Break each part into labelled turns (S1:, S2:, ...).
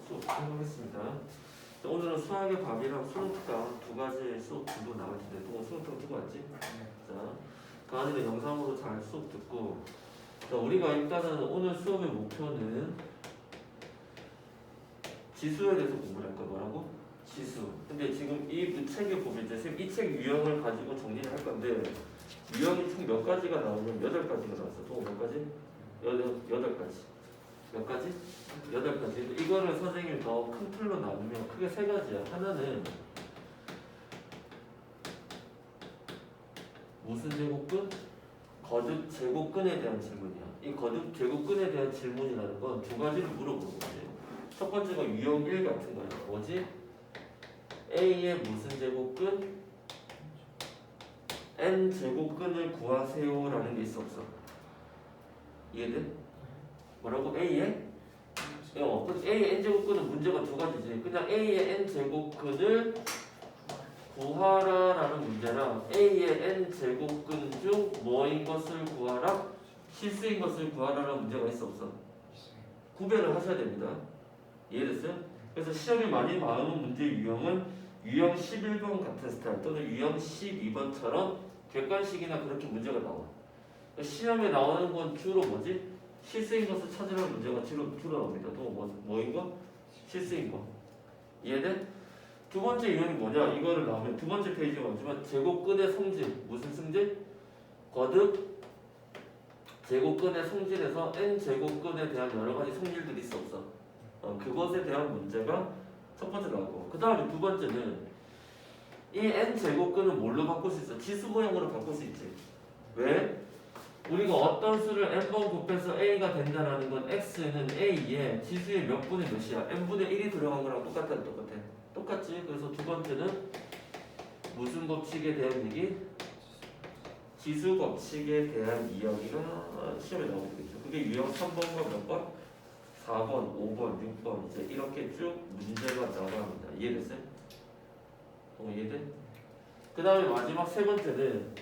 S1: 수업 해보겠습니다. 오늘은 수학의 밥이랑 수능특강 두 가지 수업 정도 나올 텐데 또 수능특강 듣고 왔지? 자, 강아지는 영상으로 잘 수업 듣고 자, 우리가 일단은 오늘 수업의 목표는 지수에 대해서 공부를 할 거야. 뭐라고? 지수. 근데 지금 이 책에 보면 이제 이 책 유형을 가지고 정리를 할 건데 유형이 총 몇 가지가 나오면 8가지가 나왔어. 또 몇 가지? 8가지. 몇 가지? 8가지. 이거를 선생님이 더 큰 틀로 나누면 크게 3가지야. 하나는 무슨 제곱근? 거듭 제곱근에 대한 질문이야. 이 거듭 제곱근에 대한 질문이라는 건 두 가지를 물어보는 거지. 첫 번째가 유형 1 같은 거야. 뭐지? A의 무슨 제곱근? N 제곱근을 구하세요 라는 게 있어 없어? 이해돼? 뭐라고? A의? A의 N제곱근은 문제가 두 가지지. 그냥 A의 N제곱근을 구하라 라는 문제랑 A의 N제곱근 중 뭐인 것을 구하라? 실수인 것을 구하라 라는 문제가 있어 없어? 구별을 하셔야 됩니다. 이해됐어요? 그래서 시험에 많이 나오는 문제 유형은 유형 11번 같은 스타일 또는 유형 12번처럼 객관식이나 그렇게 문제가 나와. 시험에 나오는 건 주로 뭐지? 실수인 것을 찾으라는 문제가 주로 나옵니다. 또 뭐인 거? 실수인 거. 이해돼? 두 번째 유형이 뭐냐? 이거를 나오면 두 번째 페이지에 나오지만 제곱근의 성질. 무슨 성질? 거듭 제곱근의 성질에서 N제곱근에 대한 여러 가지 성질들이 있어 없어? 그것에 대한 문제가 첫 번째 나오고 그 다음에 두 번째는 이 N제곱근은 뭘로 바꿀 수 있어? 지수 모형으로 바꿀 수 있지. 왜? 우리가 어떤 수를 n번 곱해서 a가 된다는 건 x는 a에 지수의 몇 분의 몇이야? n분의 1이 들어간 거랑 똑같아? 똑같지? 그래서 두 번째는 무슨 법칙에 대한 얘기? 지수 법칙에 대한 이야기가 시험에 나오게 되겠죠. 그게 유형 3번과 몇 번? 4번, 5번, 6번 이제 이렇게 쭉 문제가 나갑니다. 이해됐어요? 이해돼? 그 다음에 마지막 세 번째는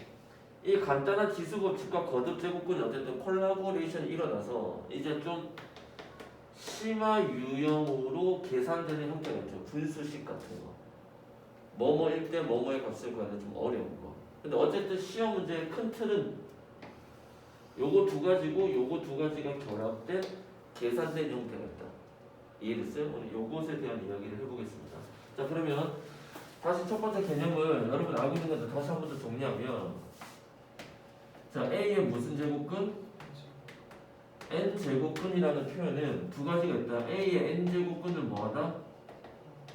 S1: 이 간단한 지수 법칙과 거듭 제곱근이 어쨌든 콜라보레이션이 일어나서 이제 좀 심화 유형으로 계산되는 형태가 있죠. 분수식 같은 거. 뭐뭐일 때 뭐뭐의 값을 구하는 좀 어려운 거. 근데 어쨌든 시험 문제의 큰 틀은 요거 두 가지고 요거 두 가지가 결합된 계산된 형태가 있다. 이해됐어요? 오늘 요것에 대한 이야기를 해보겠습니다. 자, 그러면 다시 첫 번째 개념을 여러분 알고 있는 건데 다시 한 번 더 정리하면 자, A의 무슨 제곱근? N제곱근이라는 표현은 두 가지가 있다. A의 N제곱근을 뭐하다?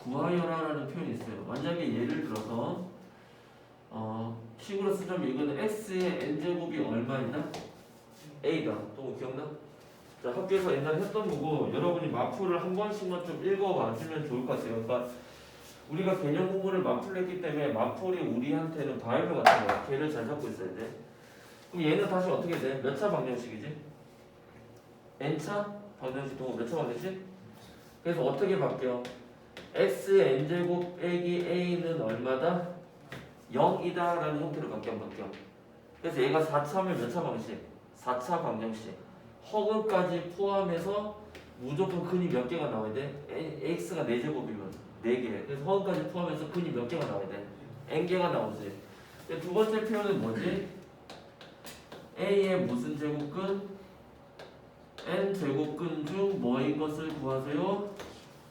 S1: 구하여라 라는 표현이 있어요. 만약에 예를 들어서 식으로 쓰자면 이거는 X의 N제곱이 얼마이다? A다. 또 기억나? 자, 학교에서 옛날에 했던 거고 여러분이 마풀을 한 번씩만 좀 읽어봐주면 좋을 것 같아요. 그러니까 우리가 개념 공부를 마풀로 했기 때문에 마풀이 우리한테는 바이블 같은 거야. 걔를 잘 잡고 있어야 돼. 그럼 얘는 다시 어떻게 돼? 몇 차 방정식이지? n차 방정식 동호 몇 차 방정식? 그래서 어떻게 바뀌어? x의 n제곱 빼기 a는 얼마다? 0이다 라는 형태로 바뀌어. 그래서 얘가 4차면 몇 차 방정식? 4차 방정식. 허근까지 포함해서 무조건 근이 몇 개가 나와야 돼? x가 4제곱이면 4개. 그래서 허근까지 포함해서 근이 몇 개가 나와야 돼? n개가 나오지. 두 번째 표현은 뭐지? A의 무슨 제곱근? N제곱근 중 뭐인 것을 구하세요?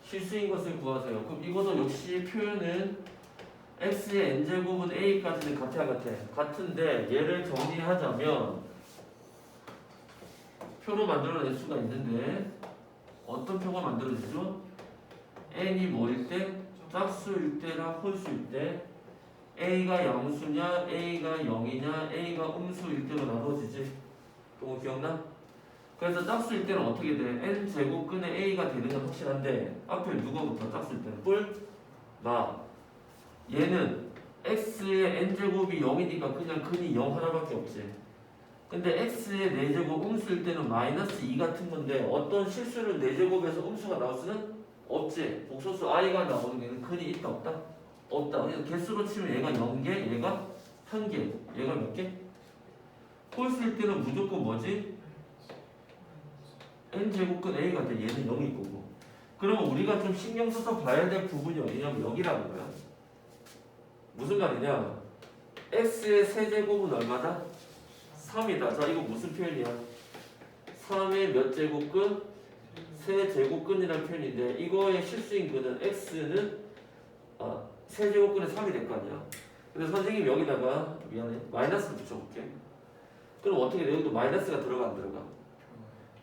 S1: 실수인 것을 구하세요. 그럼 이것도 역시 표현은 X의 N제곱은 A까지는 같아. 같은데 얘를 정리하자면 표로 만들어낼 수가 있는데 어떤 표가 만들어지죠? N이 뭐일 때? 짝수일 때랑 홀수일 때 A가 양수냐, A가 0이냐, A가 음수일 때로 나눠지지. 그거 기억나? 그래서 짝수일 때는 어떻게 돼? N제곱근의 A가 되는 건 확실한데 앞에 누가 붙어? 짝수일 때는 뿔? 마. 얘는 X의 N제곱이 0이니까 그냥 근이 0 하나밖에 없지. 근데 X의 4제곱 음수일 때는 마이너스 2 같은 건데 어떤 실수를 4제곱에서 음수가 나올 수는 없지. 복소수 I가 나오는 게 근이 있다 없다? 없다. 그래서 개수로 치면 얘가 0개, 얘가 1개, 얘가 몇 개? 홀수일 때는 무조건 뭐지? N제곱근 A가 돼. 얘는 0일 거고. 그러면 우리가 좀 신경 써서 봐야 될 부분이 어디냐면 여기라는 거야. 무슨 말이냐? x의 세제곱은 얼마다? 3이다. 자, 이거 무슨 표현이야? 3의 몇 제곱근? 세제곱근이라는 표현인데 이거의 실수인근은 x는 세제곱근의 3이 될 거 아니야. 근데 선생님이 여기다가 미안해 마이너스를 붙여볼게. 그럼 어떻게 돼? 여기도 마이너스가 들어가 안 들어가?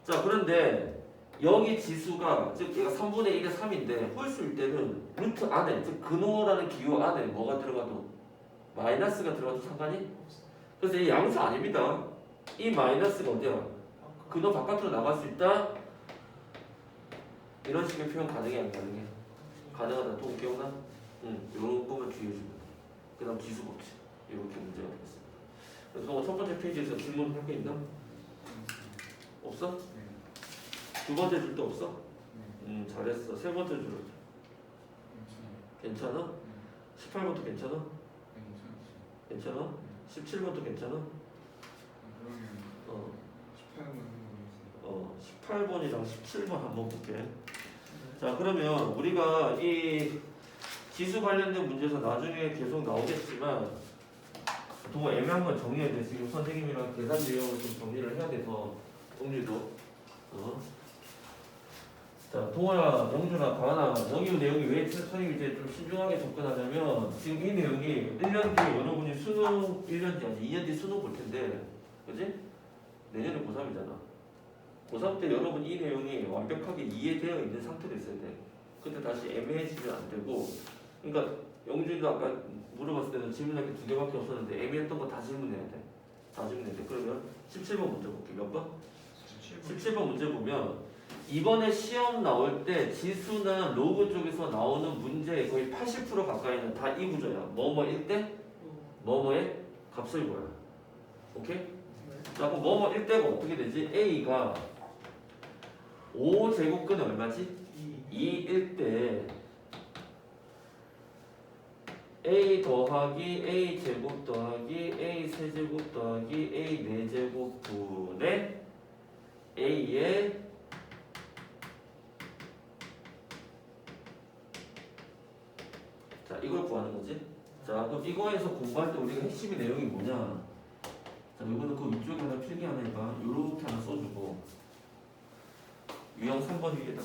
S1: 자, 그런데 여기 지수가 즉 얘가 3분의 1의 3인데 홀수일 때는 루트 안에 즉 근호라는 기호 안에 뭐가 들어가도 마이너스가 들어가도 상관이? 그래서 이 양수 아닙니다. 이 마이너스가 어디야? 근호 바깥으로 나갈 수 있다? 이런 식의 표현 가능해 안 가능해? 가능하다. 또 기억나? 요런 거만 주의해주면 그 다음 지수 법칙 이렇게 문제가 되겠습니다. 그래서 첫 번째 페이지에서 질문 할 게 있나? 없어? 두 번째 줄도 없어? 잘했어. 세 번째 줄 괜찮아? 18번도 괜찮아? 괜찮아? 17번도 괜찮아? 18번이랑 17번 한번 볼게. 자, 그러면 우리가 이 지수 관련된 문제에서 나중에 계속 나오겠지만 더 애매한 건 정리해야 돼. 지금 선생님이랑 계산 내용을 좀 정리를 해야 돼서 동률도 자, 동호야, 영준아, 가은아, 여기 내용이 왜 선생님이 이제 좀 신중하게 접근하냐면 지금 이 내용이 1년 뒤에 여러분이 수능 1년 뒤 아니 2년 뒤 수능 볼 텐데 그지? 내년에 고3이잖아. 고3 때 여러분 이 내용이 완벽하게 이해되어 있는 상태로 있어야 돼. 근데 다시 애매해지면 안 되고 그러니까 영준이도 아까 물어봤을 때는 질문할 게 2개밖에 없었는데 애매했던 거 다 질문해야 돼. 다 질문해야 돼. 그러면 17번 문제 볼게. 몇 번? 17번 문제 보면 이번에 시험 나올 때 지수나 로그 쪽에서 나오는 문제의 거의 80% 가까이는 다 이 구조야. 뭐뭐일 때 뭐뭐의 값을 구해라. 오케이? 자, 그럼 뭐뭐일 때가 어떻게 되지? A가 5제곱근이 얼마지? 2일 때 A 더하기 A 제곱 더하기 A 세제곱 더하기 A 4제곱 분의 A의 자, 이걸 구하는 거지. 자, 그럼 이거에서 공부할 때 우리가 핵심의 내용이 뭐냐? 자, 이거는 그 위쪽에 하나 필기 하나 해봐. 요렇게 하나 써주고 유형 3번 위에다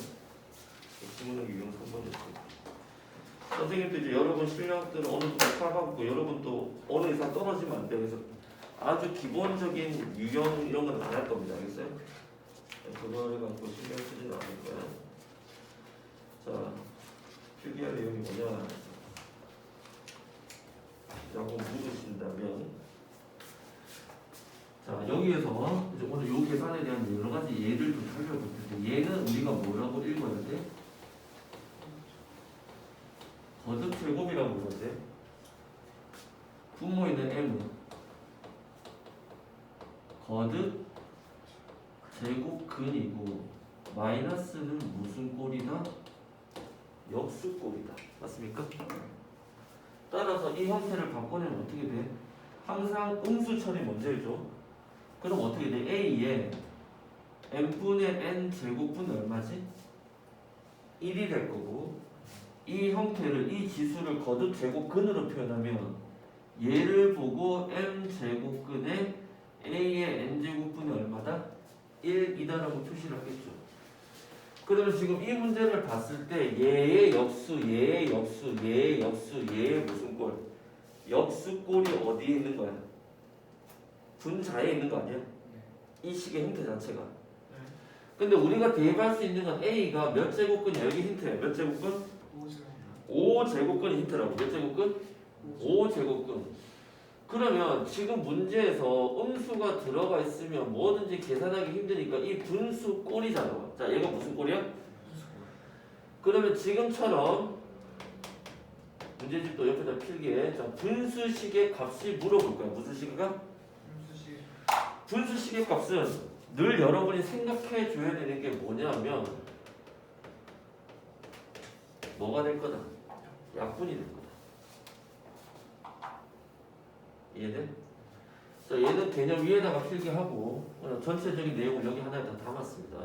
S1: 지문은 유형 3번이었어. 선생님도 이제 여러분 실력들은 어느 정도 파악하고 여러분 또 어느 이상 떨어지면 안 돼. 그래서 아주 기본적인 유형 이런 건 안 할 겁니다. 알겠어요? 그거를 갖고 신경 쓰지는 않을 거야. 자, 필기할 내용이 뭐냐? 라고 물으신다면 자, 여기에서 이제 오늘 요 계산에 대한 여러 가지 예를 좀 살펴볼 텐데 얘는 우리가 뭐라고 읽어야 돼? 거듭 제곱이라고 그러지. 분모에는 m 거듭 제곱근이고 마이너스는 무슨 꼴이다? 역수꼴이다. 맞습니까? 따라서 이 형태를 바꿔내면 어떻게 돼? 항상 음수 처리 먼저 해줘. 그럼 어떻게 돼? A에 n분의 n 제곱분 얼마지? 1이 될 거고 이 형태를 이 지수를 거듭 제곱근으로 표현하면 얘를 보고 m 제곱근에 a의 n 제곱분이 얼마다? 1이다라고 표시를 하겠죠. 그러면 지금 이 문제를 봤을 때 얘의 역수, 얘의 역수, 얘의 역수, 얘의 무슨 꼴? 역수꼴이 어디에 있는 거야? 분자에 있는 거 아니야? 이 식의 형태 자체가. 근데 우리가 대입할 수 있는 건 a가 몇 제곱근이야? 여기 힌트야. 몇 제곱근? 5제곱근이 힌트라고. 몇 제곱근? 5제곱근. 그러면 지금 문제에서 음수가 들어가 있으면 뭐든지 계산하기 힘드니까 이 분수 꼴이잖아. 자, 얘가 무슨 꼴이야? 그러면 지금처럼 문제집도 옆에다 필기해. 자, 분수식의 값이 물어볼 거야. 무슨 식이가? 분수식의 값은 늘 여러분이 생각해 줘야 되는 게 뭐냐면 뭐가 될 거다? 약분이 될 거다. 이해돼? 자, 얘는 개념 위에다가 필기하고 전체적인 내용을 여기 하나에 다 담았습니다.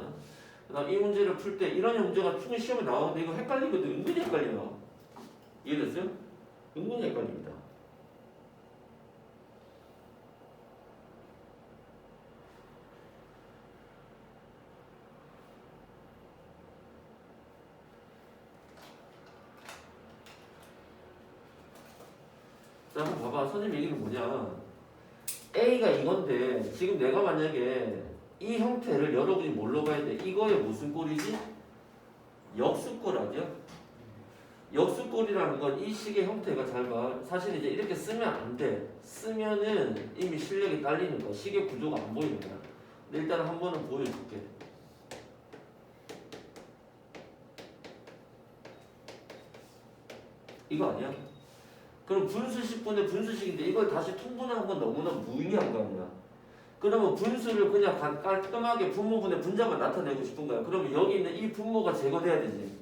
S1: 그다음 이 문제를 풀 때 이런 문제가 충분히 시험에 나오는데 이거 헷갈리거든. 은근히 헷갈려요. 이해됐어요? 은근히 헷갈립니다. 자, 한번 봐봐. 선생님 얘기는 뭐냐. A가 이건데 지금 내가 만약에 이 형태를 여러분이 뭘로 봐야 돼? 이거의 무슨 꼴이지? 역수꼴 아니야? 역수꼴이라는 건 이 식의 형태가 잘 봐. 사실 이제 이렇게 쓰면 안 돼. 쓰면은 이미 실력이 딸리는 거야. 식의 구조가 안 보이는 거야. 근데 일단 한 번은 보여줄게. 이거 아니야? 그럼 분수식분의 분수식인데 이걸 다시 통분하는 건 너무나 무의미한 거 아니야? 그러면 분수를 그냥 깔끔하게 분모분의 분자만 나타내고 싶은 거야. 그러면 여기 있는 이 분모가 제거돼야 되지.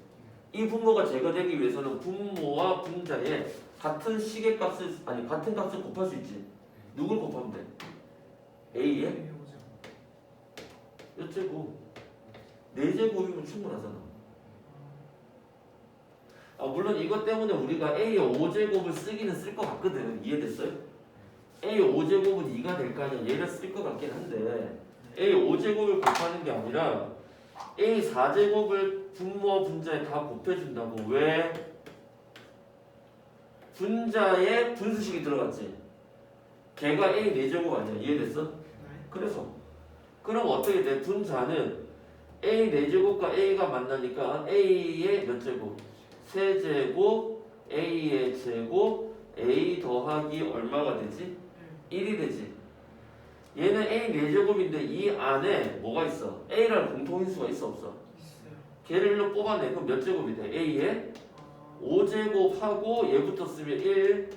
S1: 이 분모가 제거되기 위해서는 분모와 분자에 같은 식의 값을 아니 같은 값을 곱할 수 있지. 누굴 곱하면 돼? A에 몇 제곱? 4제곱이면 충분하잖아. 물론 이것 때문에 우리가 A의 5제곱을 쓰기는 쓸 것 같거든. 이해됐어요? A의 5제곱은 2가 될 거 아니야. 얘를 쓸 것 같긴 한데 A의 5제곱을 곱하는 게 아니라 A 4제곱을 분모와 분자에 다 곱해준다고. 왜? 분자에 분수식이 들어갔지. 걔가 A 4제곱 아니야. 이해됐어? 그래서 그럼 어떻게 돼? 분자는 A 4제곱과 A가 만나니까 A의 몇 제곱? 세제곱 A의 제곱 A 더하기 얼마가 되지? 1이 되지. 얘는 A 4제곱인데 이 안에 뭐가 있어? A라는 공통인수가 있어 없어? 걔를 일로 뽑아내. 그럼 몇 제곱이 돼? A의 5제곱하고 얘부터 쓰면 1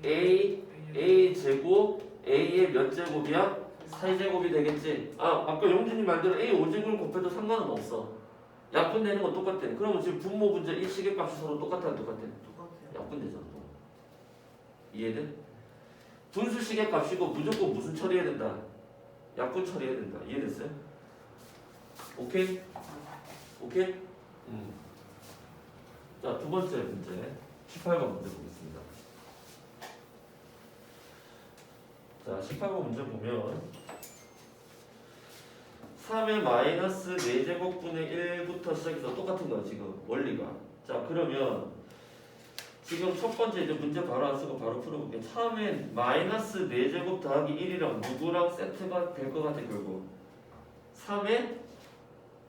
S1: A 제곱 A의 몇 제곱이야? 4제곱이 되겠지. 아까 영준이 말대로 A 5제곱을 곱해도 상관은 없어. 약분되는 건 똑같아. 그러면 지금 분모 분자 이 식의 값이 서로 똑같아 안 똑같아? 약분되잖아. 이해돼? 분수식의 값이고 무조건 무슨 처리해야 된다? 약분 처리해야 된다. 이해됐어요? 오케이? 오케이? 자, 두 번째 문제 18번 문제 보겠습니다. 자, 18번 문제 보면 3의 마이너스 4제곱분의 1부터 시작해서 똑같은 거야 지금 원리가. 자, 그러면 지금 첫 번째 이제 문제 바로 안 쓰고 바로 풀어볼게. 3의 마이너스 4제곱 더하기 1이랑 누구랑 세트가 될 것 같아 결국? 3의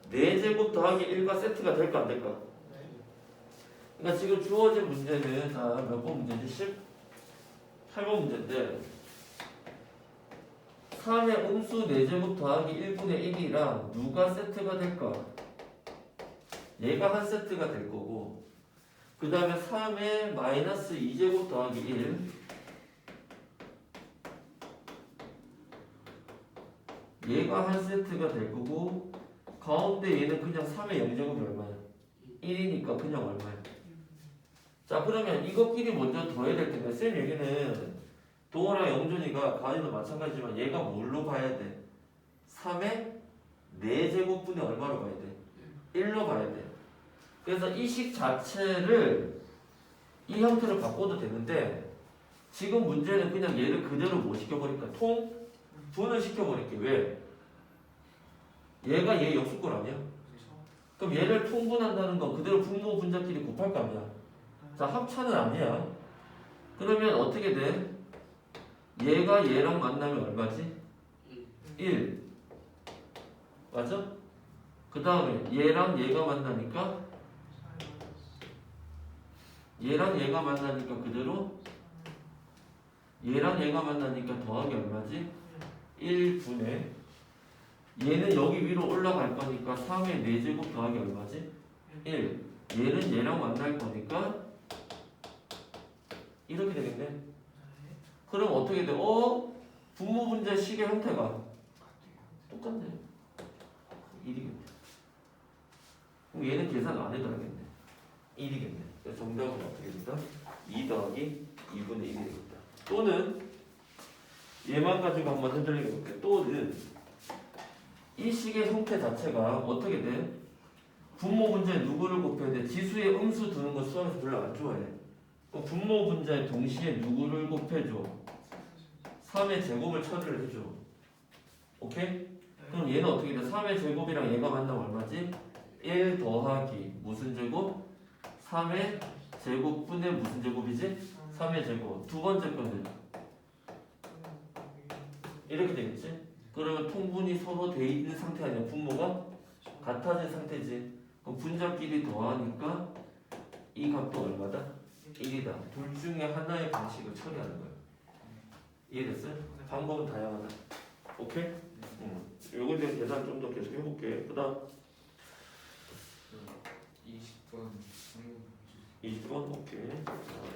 S1: 4제곱 더하기 1과 세트가 될까 안 될까? 그러니까 지금 주어진 문제는 몇 번 문제지? 18번 문제인데 3의 음수 4제곱 더하기 1분의 1이랑 누가 세트가 될까? 얘가 한 세트가 될 거고 그 다음에 3의 마이너스 2제곱 더하기 1 얘가 한 세트가 될 거고 가운데 얘는 그냥 3의 0제곱이 얼마야? 1이니까 그냥 얼마야? 자, 그러면 이것끼리 먼저 더해야 될 텐데 쌤 얘기는 동호랑 영준이가 가은이도 마찬가지지만 얘가 뭘로 봐야 돼? 3의 4제곱분의 얼마로 봐야 돼? 1로 봐야 돼. 그래서 이 식 자체를 이 형태로 바꿔도 되는데 지금 문제는 그냥 얘를 그대로 뭐 시켜버릴까? 분을 시켜버릴게. 왜? 얘가 얘 역수꼴 아니야? 그럼 얘를 통분한다는 건 그대로 분모 분자끼리 곱할 거 아니야? 자, 합차는 아니야. 그러면 어떻게 돼? 얘가 얘랑 만나면 얼마지? 1 맞아? 그 다음에 얘랑 얘가 만나니까 그대로 얘랑 얘가 만나니까 더하기 얼마지? 1분의 얘는 여기 위로 올라갈 거니까 3의 4제곱 더하기 얼마지? 1 얘는 얘랑 만날 거니까 이렇게 되겠네. 그럼 어떻게 돼? 분모 분자 식의 형태가 똑같네. 1이겠네. 그럼 얘는 계산 안 해도 알겠네. 1이겠네. 그래서 정답은 어떻게 된다? 2 더하기 2분의 1이 되겠다. 또는 얘만 가지고 한번 흔들리게 볼게. 또는 이 식의 형태 자체가 어떻게 돼? 분모 분자에 누구를 곱해야 돼? 지수에 음수 두는 거 수학에서 별로 안 좋아해. 분모 분자에 동시에 누구를 곱해줘? 3의 제곱을 처리를 해줘. 오케이? 그럼 얘는 어떻게 돼? 3의 제곱이랑 얘가 만나면 얼마지? 1 더하기 무슨 제곱? 3의 제곱분의 무슨 제곱이지? 3의 제곱. 두 번째 거는 이렇게 되겠지? 그러면 통분이 서로 돼 있는 상태 아니야? 분모가 같아진 상태지. 그럼 분자끼리 더하니까 이 값도 얼마다? 1이다. 둘 중에 하나의 방식을 처리하는 거야. 이해됐어요? 방법은 다양하다. 오케이? 요거에 대한 계산 좀 더 계속 해볼게. 그 다음
S2: 20번
S1: 20번? 오케이.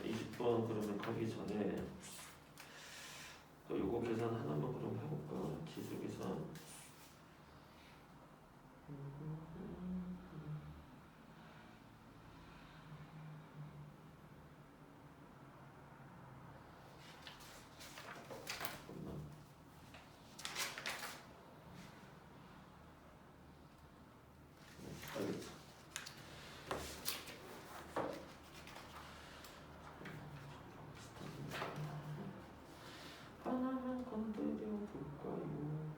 S1: 20번 그러면 가기 전에 요거 계산 하나만 그럼 해볼까? 지수 계산. 알겠어. 하나만 건드려 볼까요?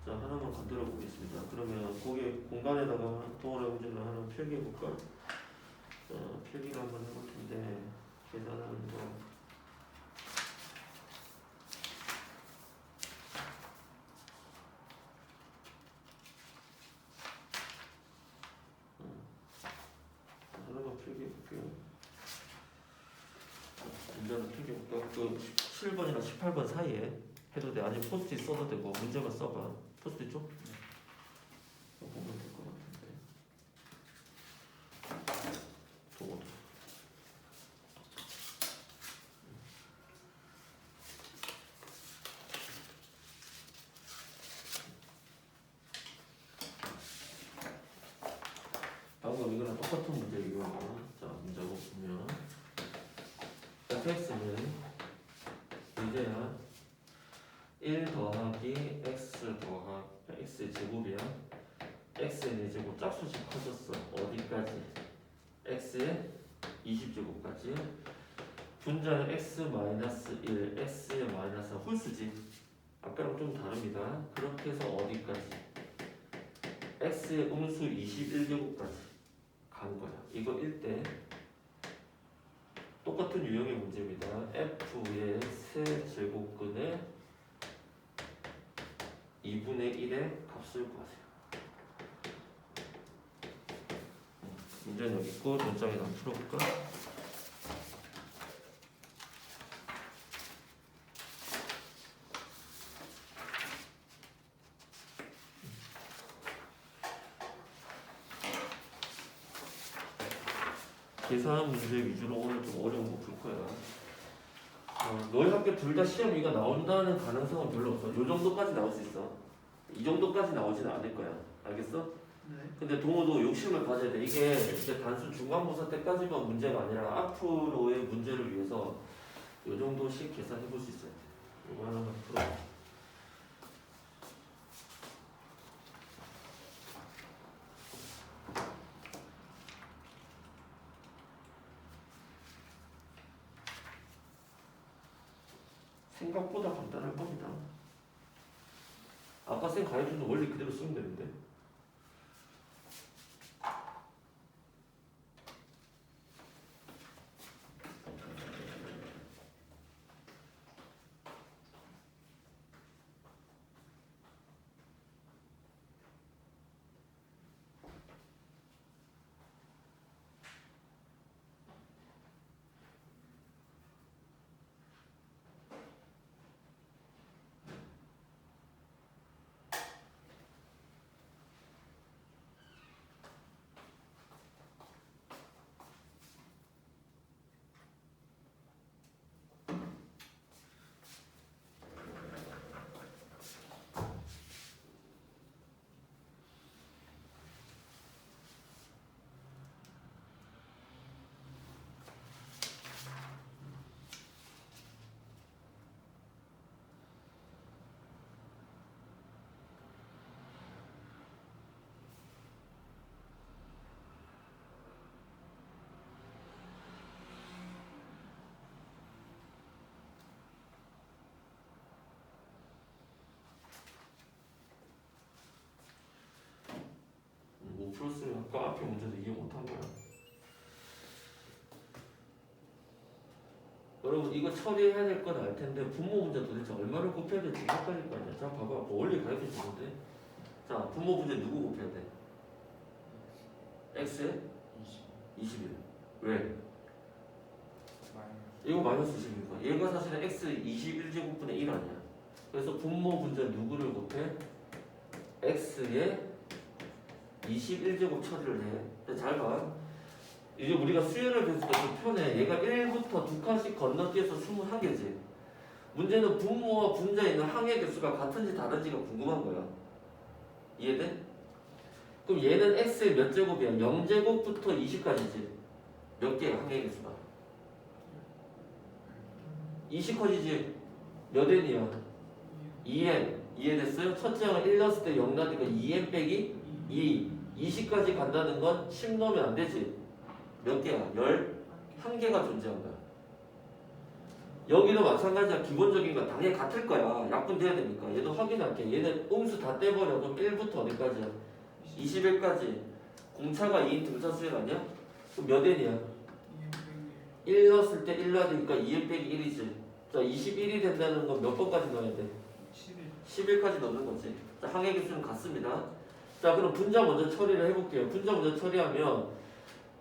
S1: 자, 하나만 건드려 보겠습니다. 그러면 거기 공간에다가 동원의 문제를 하나 필기해 볼까? 필기를 한번 해볼 텐데 계산하는 거. 하나만 필기해 볼게요. 문제는 필기해 볼까? 그 17번이랑 18번 사이에 해도 돼. 아니면 포스트잇 써도 되고 문제만 써봐. 포스트잇 좀? 보면 될 것 같은데. 또 방금 이거랑 똑같은 문제 이거. 자, 문제 보면 fx는 이제야 1 더하기 x 더하기 x 제곱이야. x의 4제곱 짝수씩 커졌어. 어디까지? x의 20제곱까지. 분자는 x-1, x의 마이너스 홀수지. 아까랑 좀 다릅니다. 그렇게 해서 어디까지? x의 음수 21제곱까지 간 거야. 이거 1대 똑같은 유형의 문제입니다. f의 세제곱근의 2분의 1의 값을 구하세요. 문제는 여기 있고 문장에 한번 풀어볼까? 계산 문제 위주로 오늘 좀 어려운 거 풀 거야. 너희 학교 둘 다 시험 이가 나온다는 가능성은 별로 없어. 요 정도까지 나올 수 있어. 이 정도까지 나오지는 않을 거야. 알겠어?
S2: 네.
S1: 근데 동호도 욕심을 가져야 돼. 이게 이제 단순 중간고사 때까지만 문제가 아니라 앞으로의 문제를 위해서 요 정도씩 계산해 볼 수 있어야 돼. 이거 하나만 풀어. 생각보다 간단할 겁니다. 아까 쌤 가르쳐준 원리 그대로 쓰면 되는데. 아까 앞에 문제도 이해 못한 거야. 여러분 이거 처리해야 될 건 알 텐데 분모 문제 도대체 얼마를 곱해야 될지 헷갈릴 거 아니야. 자 봐봐 원리 가르쳐 주는데 자 분모 문제 누구 곱해야 돼? x에 21. 왜? 이거 마이너스 20이니까 얘가 사실은 x 21제곱분의 1 아니야. 그래서 분모 문제 누구를 곱해? x에 21제곱 처리를 해. 근데 잘 봐. 이제 우리가 수열을 배웠을 때 그 편에 얘가 1부터 2칸씩 건너뛰어서 21개지. 문제는 분모와 분자에 있는 항의 개수가 같은지 다른지가 궁금한 거야. 이해돼? 그럼 얘는 x의 몇 제곱이야? 0제곱부터 20까지지. 몇 개야 항의 개수가? 20 커지지. 몇 n이야? 2n. 이해됐어요? 첫째 항을 1 넣었을 때 0 나니까 2n 빼기 2. 20까지 간다는 건 10 넣으면 안 되지. 몇 개야? 11개가 존재한 거야. 여기도 마찬가지야. 기본적인 건 당연히 같을 거야. 약분돼야 되니까. 얘도 확인할게. 얘는 음수 다 떼버려. 그럼 1부터 어디까지야? 21까지. 공차가 2인 등차수열 아니야? 그럼 몇 n이야? 1 넣었을 때 1 넣어야 되니까 2n 빼기 1이지. 자, 21이 된다는 건 몇 번까지 넣어야 돼? 11까지 넣는 거지. 자, 항의 개수는 같습니다. 자, 그럼 분자 먼저 처리를 해볼게요. 분자 먼저 처리하면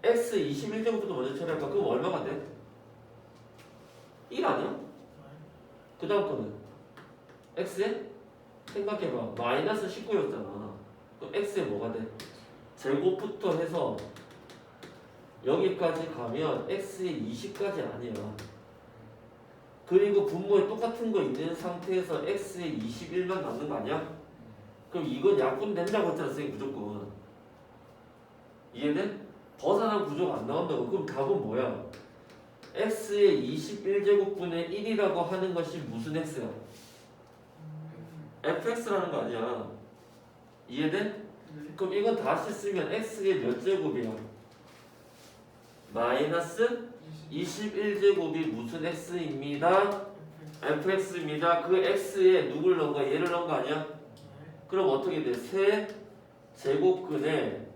S1: x 21제곱부터 먼저 처리할까? 그럼 얼마가 돼? 1 아니야? 그 다음 거는 x에 생각해봐. 마이너스 19였잖아. 그럼 x에 뭐가 돼? 제곱부터 해서 여기까지 가면 x에 20까지 아니야. 그리고 분모에 똑같은 거 있는 상태에서 x에 21만 남는 거 아니야? 그럼 이건 약분된다고 했잖아 선생님 무조건. 이해돼? 벗어난 구조가 안 나온다고. 그럼 답은 뭐야? x의 21제곱분의 1이라고 하는 것이 무슨 x야? fx라는 거 아니야. 이해돼? 그럼 이건 다시 쓰면 x의 몇 제곱이야? 마이너스 21제곱이 무슨 x입니다? fx입니다. 그 x에 누굴 넣은 거야? 얘를 넣은 거 아니야? 그럼 어떻게 돼? 세 제곱근에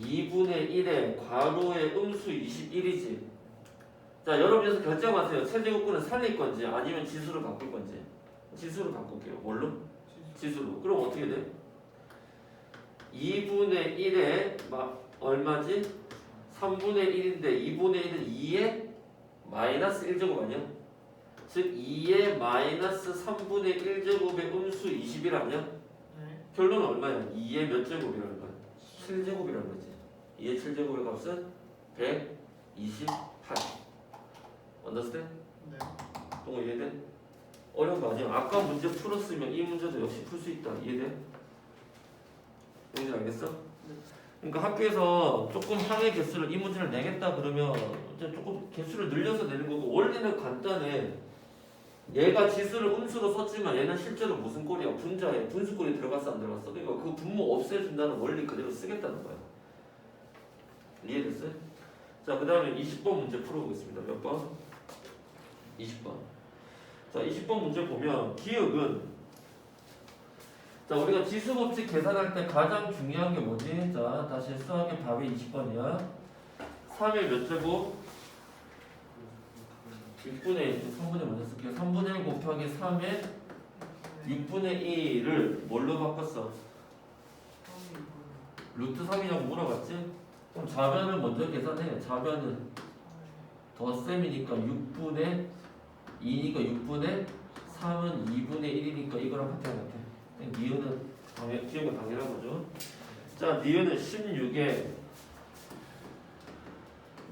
S1: 2분의 1에 괄호의 음수 21이지. 자, 여러분께서 결정하세요. 세제곱근은 살릴 건지 아니면 지수로 바꿀 건지. 지수로 바꿀게요. 뭘로? 지수로. 그럼 어떻게 돼? 2분의 1에 얼마지? 3분의 1인데 2분의 1은 2에 마이너스 1제곱 아니야? 즉 2에 마이너스 3분의 1제곱의 음수 21 아니야? 결론은 얼마야? 2에 몇 제곱이라는 거야? 7제곱이라는 거지. 2의 7제곱의 값은 128. 언더스탠드?
S2: 네.
S1: 동호 이해돼? 어려운 거 아니야. 아까 문제 풀었으면 이 문제도 역시 풀 수 있다. 이해돼? 뭔지 알겠어?
S2: 네.
S1: 그러니까 학교에서 조금 항의 개수를 이 문제를 내겠다 그러면 이제 조금 개수를 늘려서 내는 거고 원리는 간단해. 얘가 지수를 음수로 썼지만 얘는 실제로 무슨 꼴이야? 분자에 분수꼴이 들어갔어 안 들어갔어? 그러니까 그 분모 없애준다는 원리 그대로 쓰겠다는 거야. 이해됐어요? 자, 그 다음에 20번 문제 풀어보겠습니다. 몇 번? 20번. 자, 20번 문제 보면 기억은 자, 우리가 지수 법칙 계산할 때 가장 중요한 게 뭐지? 자, 다시 수학의 답이 20번이야. 3의 몇 제곱? 6분의 1, 3분의 먼저 쓸게요. 3분의 1 곱하기 3의 6분의 1을 뭘로 바꿨어? 루트 3이냐고 물어봤지? 그럼 좌변을 먼저 계산해. 좌변은 덧셈이니까 6분의 2니까 6분의 3은 2분의 1이니까 이거랑 같아. 니은은 기억은 당연한 거죠. 자, 니은은 16에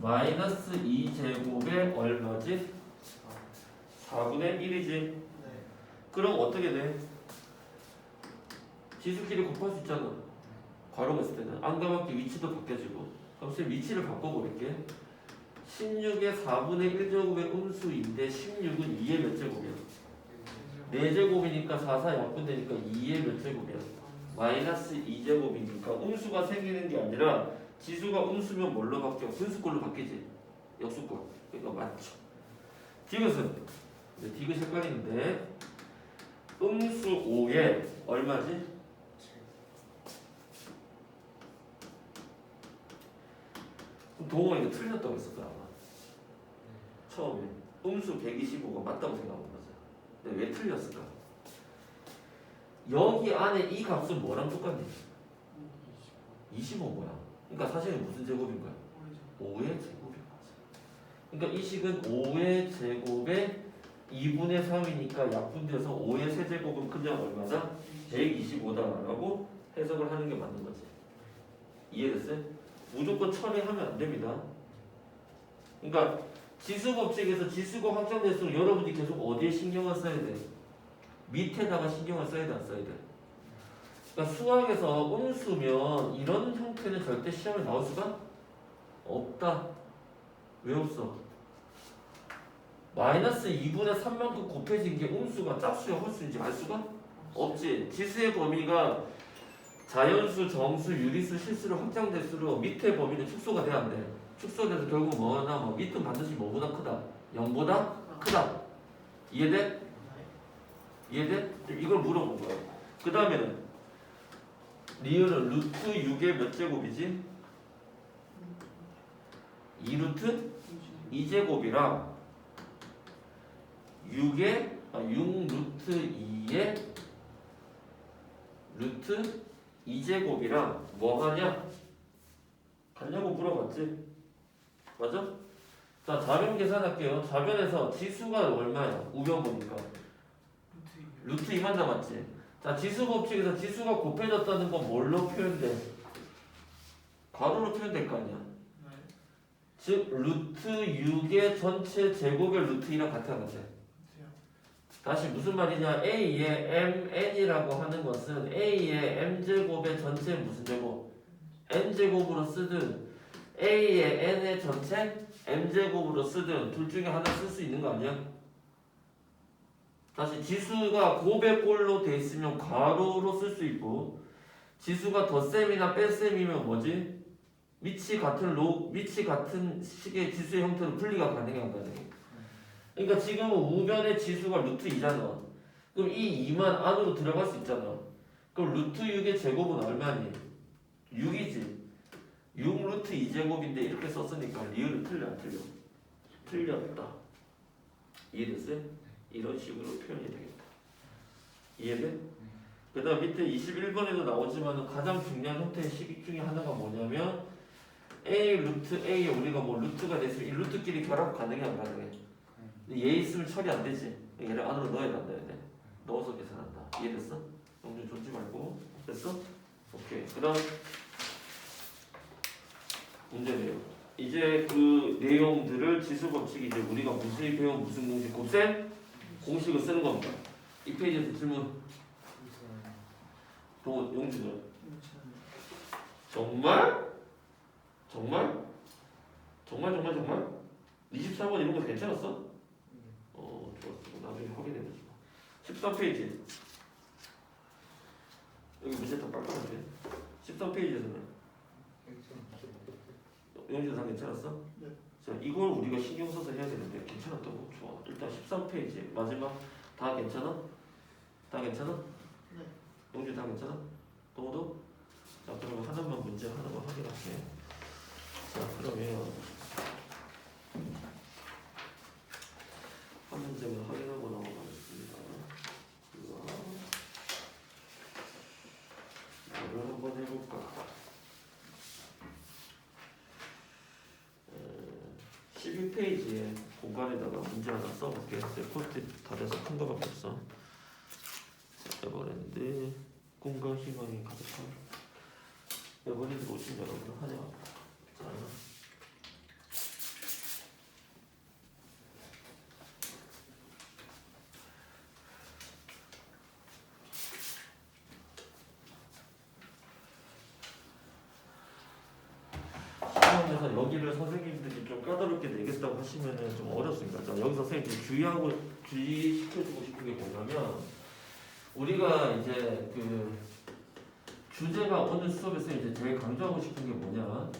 S1: 마이너스 2제곱에 얼마지? 4분의 1이지.
S2: 네.
S1: 그럼 어떻게 돼? 지수끼리 곱할 수 있잖아. 괄호가 있을 때는 안가맞게 위치도 바뀌어지고. 그럼 쌤 위치를 바꿔버릴게. 16의 4분의 1제곱의 음수인데 16은 2의 몇 제곱이야? 4제곱이니까 4, 4 약분되니까 2의 몇 제곱이야? 마이너스 2제곱이니까 음수가 생기는 게 아니라 지수가 음수면 뭘로 바뀌어? 분수꼴로 바뀌지? 역수꼴. 그러니까 맞죠. 디귿은? 디귿 헷갈리는데 음수 5에 얼마지? 그럼 동호가 이거 틀렸다고 했을 거야 아마. 처음에 음수 125가 맞다고 생각한 거죠. 근데 왜 틀렸을까? 여기 안에 이 값은 뭐랑 똑같니? 25 뭐야? 그러니까 사실은 무슨 제곱인 거야? 5의 제곱인 거지. 그러니까 이 식은 5의 제곱에 2분의 3이니까 약분돼서 5의 세제곱은 그냥 얼마다? 125다라고 해석을 하는 게 맞는 거지. 이해됐어요? 무조건 처리하면 안 됩니다. 그러니까 지수 법칙에서 지수가 확정될수록 여러분이 계속 어디에 신경을 써야 돼? 밑에다가 신경을 써야 돼, 안 써야 돼? 그러니까 수학에서 음수면 이런 형태는 절대 시험에 나올 수가 없다. 왜 없어? 마이너스 2분의 3만큼 곱해진 게 음수가 짝수야 홀수인지 알 수가 없지. 지수의 범위가 자연수, 정수, 유리수, 실수로 확장될수록 밑에 범위는 축소가 돼야 안 돼. 축소돼서 결국 뭐나 뭐 밑은 반드시 뭐보다 크다? 0보다 크다. 이해돼? 이해돼? 이걸 물어본 거야. 그 다음에는 리을은 루트 6의 몇 제곱이지? 2루트 2제곱이랑 6루트 2의 루트 2제곱이랑 뭐 하냐? 같냐고 물어봤지? 맞아? 자, 좌변 계산할게요. 좌변에서 지수가 얼마야? 우변 보니까 루트 2만 남았지? 자, 지수 법칙에서 지수가 곱해졌다는 건 뭘로 표현돼? 괄호로 표현될 거 아니야? 즉 루트 6의 전체 제곱의 루트 2랑 같아 같아. 다시 무슨 말이냐? A의 mn이라고 하는 것은 A의 m제곱의 전체 무슨 제곱? n제곱으로 쓰든 A의 n의 전체 m제곱으로 쓰든 둘 중에 하나 쓸 수 있는 거 아니야? 다시 지수가 곱의 꼴로 돼 있으면 괄호로 쓸 수 있고 지수가 덧셈이나 뺄셈이면 뭐지? 밑이 같은 식의 지수의 형태로 분리가 가능하다는 거. 그러니까 지금은 우변의 지수가 루트 2잖아. 그럼 이 2만 안으로 들어갈 수 있잖아. 그럼 루트 6의 제곱은 얼마니? 6이지. 6 루트 2제곱인데 이렇게 썼으니까 리을은 틀려 안 틀려? 틀렸다. 이해됐어요? 이런 식으로 표현이 되겠다. 이해돼? 그 다음 밑에 21번에도 나오지만 가장 중요한 형태의 식이 중에 하나가 뭐냐면 A 루트 A에 우리가 뭐 루트가 됐으면 이 루트끼리 결합 가능해 안 가능해? 얘 있으면 처리 안 되지. 얘를 안으로 넣어야 된다. 얘네. 넣어서 계산한다. 이해됐어? 영준 존지 말고. 됐어? 오케이. 그 다음 문제네요. 이제 그 내용들을 지수 법칙 이제 우리가 무수히 배운 무슨 공식? 곱셈? 공식을 쓰는 겁니다. 이 페이지에서 질문. 또 용준은? 정말? 정말? 정말? 24번 이런 거 괜찮았어? 좋았어. 나중에 확인해보자. 13페이지. 여기 문제 다 빨간데. 13페이지에서는 용준 다 괜찮았어?
S2: 네.
S1: 자, 이걸 우리가 신경 써서 해야 되는데 괜찮았다고? 좋아. 일단 13페이지 마지막 다 괜찮아? 다 괜찮아?
S2: 네.
S1: 용준 다 괜찮아? 너도? 자, 그러면 하나만 문제 하나만 확인할게. 자, 그러면 한 문제만 확인하고 넘어가겠습니다. 이거를 한번 해볼까? 11페이지에 공간에다가 문제 하나 써볼게. 포스트잇 다 돼서 큰 거밖에 없어. 에버랜드 꿈과 희망이 가득한 에버랜드 오신 여러분 환영합니다. 자, 시험에서 여기를 선생님들이 좀 까다롭게 내겠다고 하시면은 좀 어렵습니다. 자, 여기서 선생님들이 주의시켜주고 싶은 게 뭐냐면 우리가 이제 그 주제가 오늘 수업에서 이제 제일 강조하고 싶은 게 뭐냐?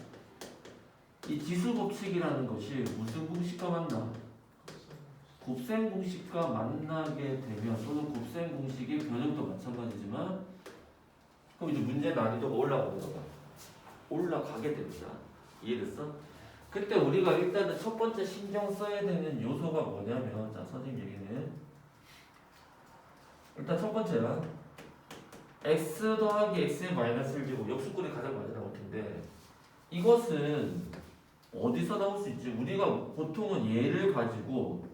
S1: 이 지수 법칙이라는 것이 무슨 공식과 만나? 곱셈 공식과 만나게 되면 또는 곱셈 공식의 변형도 마찬가지지만 그럼 이제 문제 난이도가 올라가게 됩니다. 이해됐어? 그때 우리가 일단은 첫 번째 신경 써야 되는 요소가 뭐냐면, 자 선생님 얘기는 일단 첫 번째야 x 더하기 x의 마이너스 1제곱, 역수꼴이 가장 많이 나올 텐데 이것은 어디서 나올 수 있지? 우리가 보통은 얘를 가지고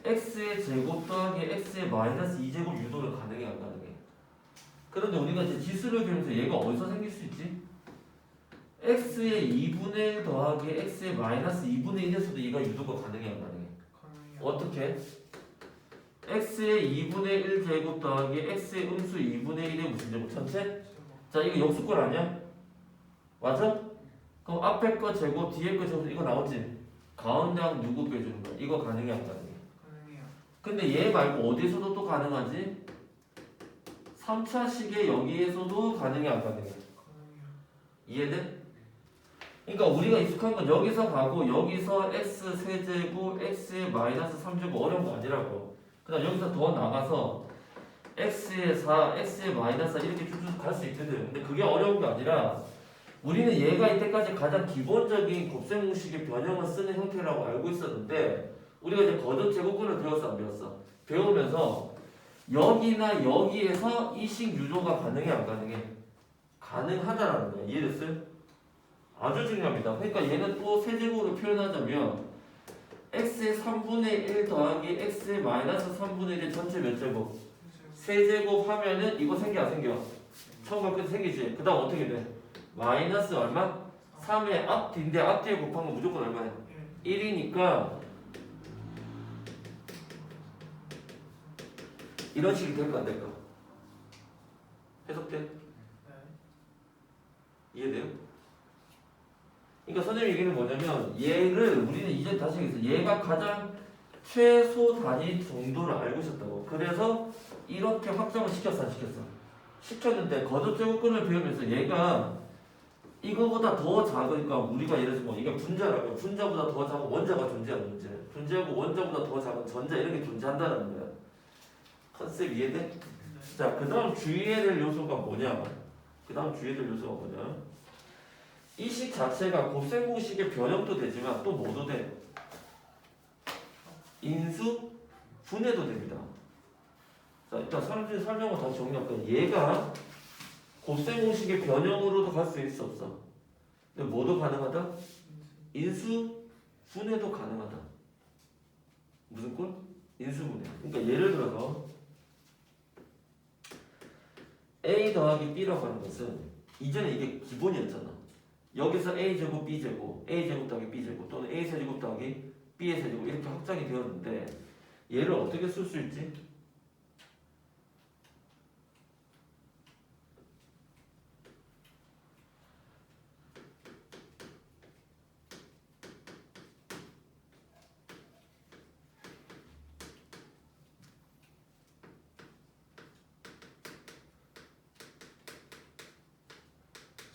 S1: x의 제곱 더하기 x의 마이너스 2제곱 유도를 가능해 안 가능해? 그런데 우리가 이제 지수를 배우면서 얘가 어디서 생길 수 있지? x의 2분의 1 더하기 x의 마이너스 2분의 1에서도 얘가 유도가 가능해 안 가능해? 어떻게? x의 2분의 1 제곱 더하기 x의 음수 2분의 1의 무슨 제곱? 전체? 자 이거 역수꼴 아니야? 맞아? 그럼 앞에 거 제곱 뒤에 거 제곱 이거 나오지? 가운데 한 누구 빼주는 거야? 이거 가능해 안 가능해?
S2: 가능해요.
S1: 근데 얘 말고 어디서도 또 가능하지? 3차식의 여기에서도 가능해 안 가능해?
S2: 가능해요.
S1: 이해돼? 그러니까 우리가 익숙한 건 여기서 가고 여기서 x 세제곱 x의 마이너스 3제곱 어려운 거 아니라고. 그다음 여기서 더 나가서 x의 4, x의 마이너스 4 이렇게 쭉쭉 갈 수 있거든. 근데 그게 어려운 게 아니라 우리는 얘가 이때까지 가장 기본적인 곱셈공식의 변형을 쓰는 형태라고 알고 있었는데 우리가 이제 거듭 제곱근을 배웠어 안 배웠어? 배우면서 여기나 여기에서 이식 유도가 가능해 안 가능해? 가능하다라는 거야. 이해됐어요? 아주 중요합니다. 그러니까 얘는 또 세제곱으로 표현하자면 x의 3분의 1 더하기 x의 마이너스 3분의 1의 전체 몇 제곱? 세제곱 하면은 이거 생겨 안 생겨? 처음과 끝 생기지. 그 다음 어떻게 돼? 마이너스 얼마? 3의 앞뒤인데 앞뒤에 곱한 건 무조건 얼마야? 1이니까 이런 식이 될까 안 될까? 해석돼?
S2: 네.
S1: 이해돼요? 그러니까 선생님 얘기는 뭐냐면 얘를 우리는 이제 다시 얘기했어. 얘가 가장 최소 단위 정도를 알고 있었다고. 그래서 이렇게 확정을 시켰어 안 시켰어? 시켰는데 거듭 제곱근을 배우면서 얘가 이거보다 더 작으니까 우리가 예를 들어서 뭐 이게 분자라고 분자보다 더 작은 원자가 존재하는 문제 존재하고 원자보다 더 작은 전자 이런 게 존재한다는 거야. 컨셉 이해돼? 자, 그 다음 주의해야 될 요소가 뭐냐? 그 다음 주의해야 될 요소가 뭐냐? 이 식 자체가 곱셈공식의 변형도 되지만 또 뭐도 돼? 인수, 분해도 됩니다. 자, 일단 사람들이 설명을 다시 정리할게요. 얘가 곱셈공식의 변형으로도 갈 수 있어 없어? 근데 뭐도 가능하다? 인수, 분해도 가능하다. 무슨 꼴? 인수분해. 그러니까 예를 들어서 A 더하기 B라고 하는 것은 이전에 이게 기본이었잖아. 여기서 A제곱 B제곱, A제곱 더하기 B제곱 또는 A세제곱 더하기 B의 세제곱 이렇게 확장이 되었는데 얘를 어떻게 쓸 수 있지?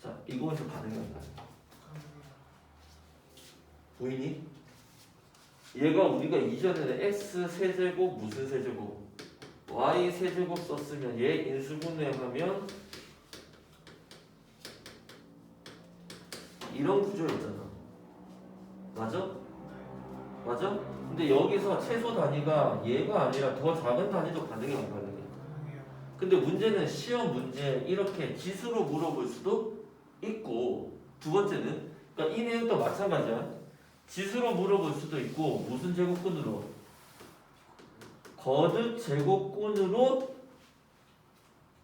S1: 자, 이거에서 가능한가? 보이니? 얘가 우리가 이전에는 x 세제곱 무슨 세제곱 y 세제곱 썼으면 얘 인수분해하면 이런 구조였잖아. 맞아? 맞아? 근데 여기서 최소 단위가 얘가 아니라 더 작은 단위도 가능해 안 가능해? 근데 문제는 시험 문제 이렇게 지수로 물어볼 수도 있고 두 번째는 그러니까 이 내용도 마찬가지야. 지수로 물어볼 수도 있고 무슨 제곱근으로? 거듭 제곱근으로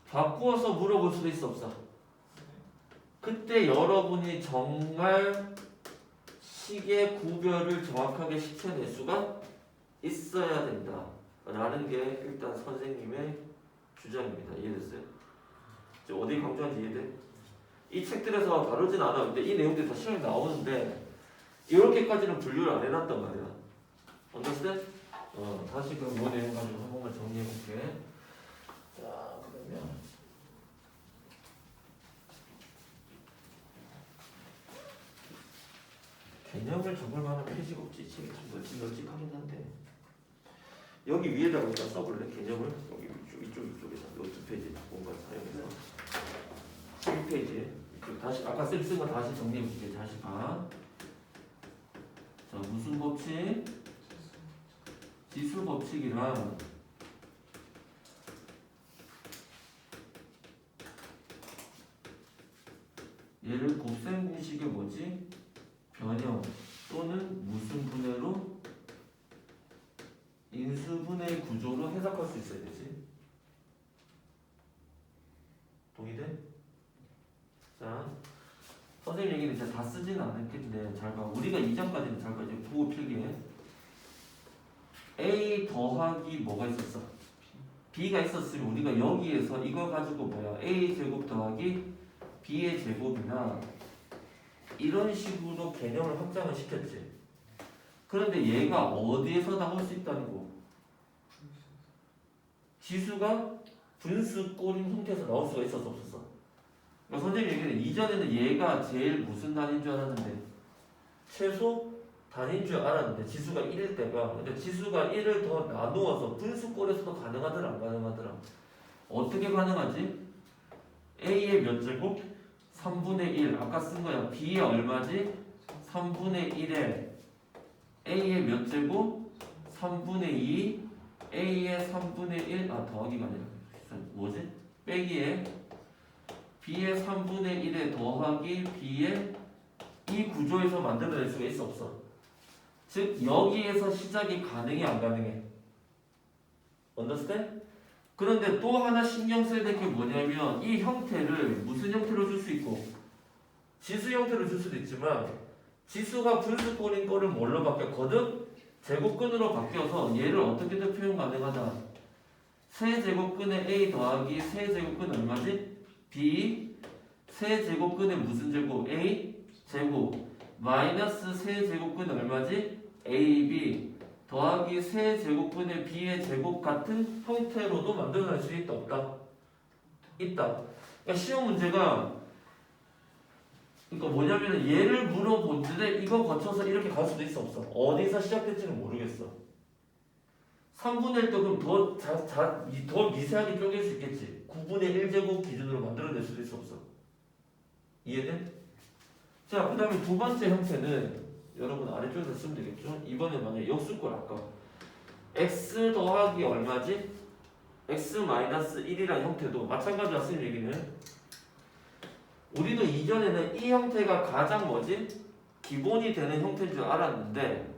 S1: 바꾸어서 물어볼 수도 있어 없어? 그때 여러분이 정말 식의 구별을 정확하게 시켜낼 수가 있어야 된다 라는 게 일단 선생님의 주장입니다. 이해됐어요? 어디 강조한지 이해돼? 이 책들에서 다루진 않아. 근데 이 내용들이 다 시험에 나오는데 이렇게까지는 분류를 안 해놨단 말이야. 언더스탠? 다시 그럼 이 내용 가지고 한 번만 정리해볼게. 자, 그러면 개념을 적을 만한 페이지가 없지. 책이 좀 널찍하긴 한데 여기 위에다가 일단 써볼래? 개념을 여기 이쪽에다 이 두 페이지 뭔가 사용해서 1페이지에 다시 아까 쓴 거 다시 정리해볼게. 다시 봐. 무슨 법칙? 지수 법칙이랑 얘를 곱셈 공식의 뭐지? 변형 또는 무슨 분해로 인수분해 구조로 해석할 수 있어야 되지. 동의돼? 자, 선생님 얘기는 진짜 다 쓰지는 않았겠는데 잘 봐. 우리가 이전까지는 잘 봐. 이제 보고 필기해. A 더하기 뭐가 있었어? B가 있었으면 우리가 여기에서 이거 가지고 뭐야? A 제곱 더하기 B의 제곱이나 이런 식으로 개념을 확장을 시켰지. 그런데 얘가 어디에서 나올 수 있다는 거? 지수가 분수꼴인 형태에서 나올 수가 있었어 없었어? 그러니까 선생님 얘기는 이전에는 얘가 제일 무슨 단위인 줄 알았는데 최소 단위인 줄 알았는데 지수가 1일 때가 근데 지수가 1을 더 나누어서 분수꼴에서도 가능하더라 안 가능하더라? 어떻게 가능하지? A의 몇 제곱? 3분의 1 아까 쓴 거야. B의 얼마지? 3분의 1에 A의 몇 제곱? 3분의 2 A의 3분의 1 더하기가 아니라 뭐지? 빼기에 B의 3분의 1에 더하기 B의 이 구조에서 만들어낼 수가 있어 없어? 즉 여기에서 시작이 가능해 안 가능해? understand? 그런데 또 하나 신경 써야 될 게 뭐냐면 이 형태를 무슨 형태로 줄 수 있고 지수 형태로 줄 수도 있지만 지수가 분수꼴인 거를 뭘로 바뀌어? 거듭 제곱근으로 바뀌어서 얘를 어떻게든 표현 가능하다. 세제곱근의 A 더하기 세제곱근 얼마지? B 세제곱근의 무슨 제곱? A 제곱 마이너스 세제곱근 얼마지? AB 더하기 세제곱근의 B의 제곱 같은 형태로도 만들어낼 수 있다 없다? 있다. 그러니까 시험 문제가 그러니까 뭐냐면 얘를 물어보는데 이거 거쳐서 이렇게 갈 수도 있어 없어? 어디서 시작될지는 모르겠어. 3분의 1도 그럼 더 미세하게 쪼갤 수 있겠지. 9분의 1제곱 기준으로 만들어낼 수도 있어 없어? 이해돼? 자, 그 다음에 두 번째 형태는 여러분 아래쪽에서 쓰면 되겠죠? 이번에 만약에 역수꼴 아까 x 더하기 얼마지? x 마이너스 1이라는 형태도 마찬가지로 쓰는 얘기는 우리도 이전에는 이 형태가 가장 뭐지? 기본이 되는 형태인 줄 알았는데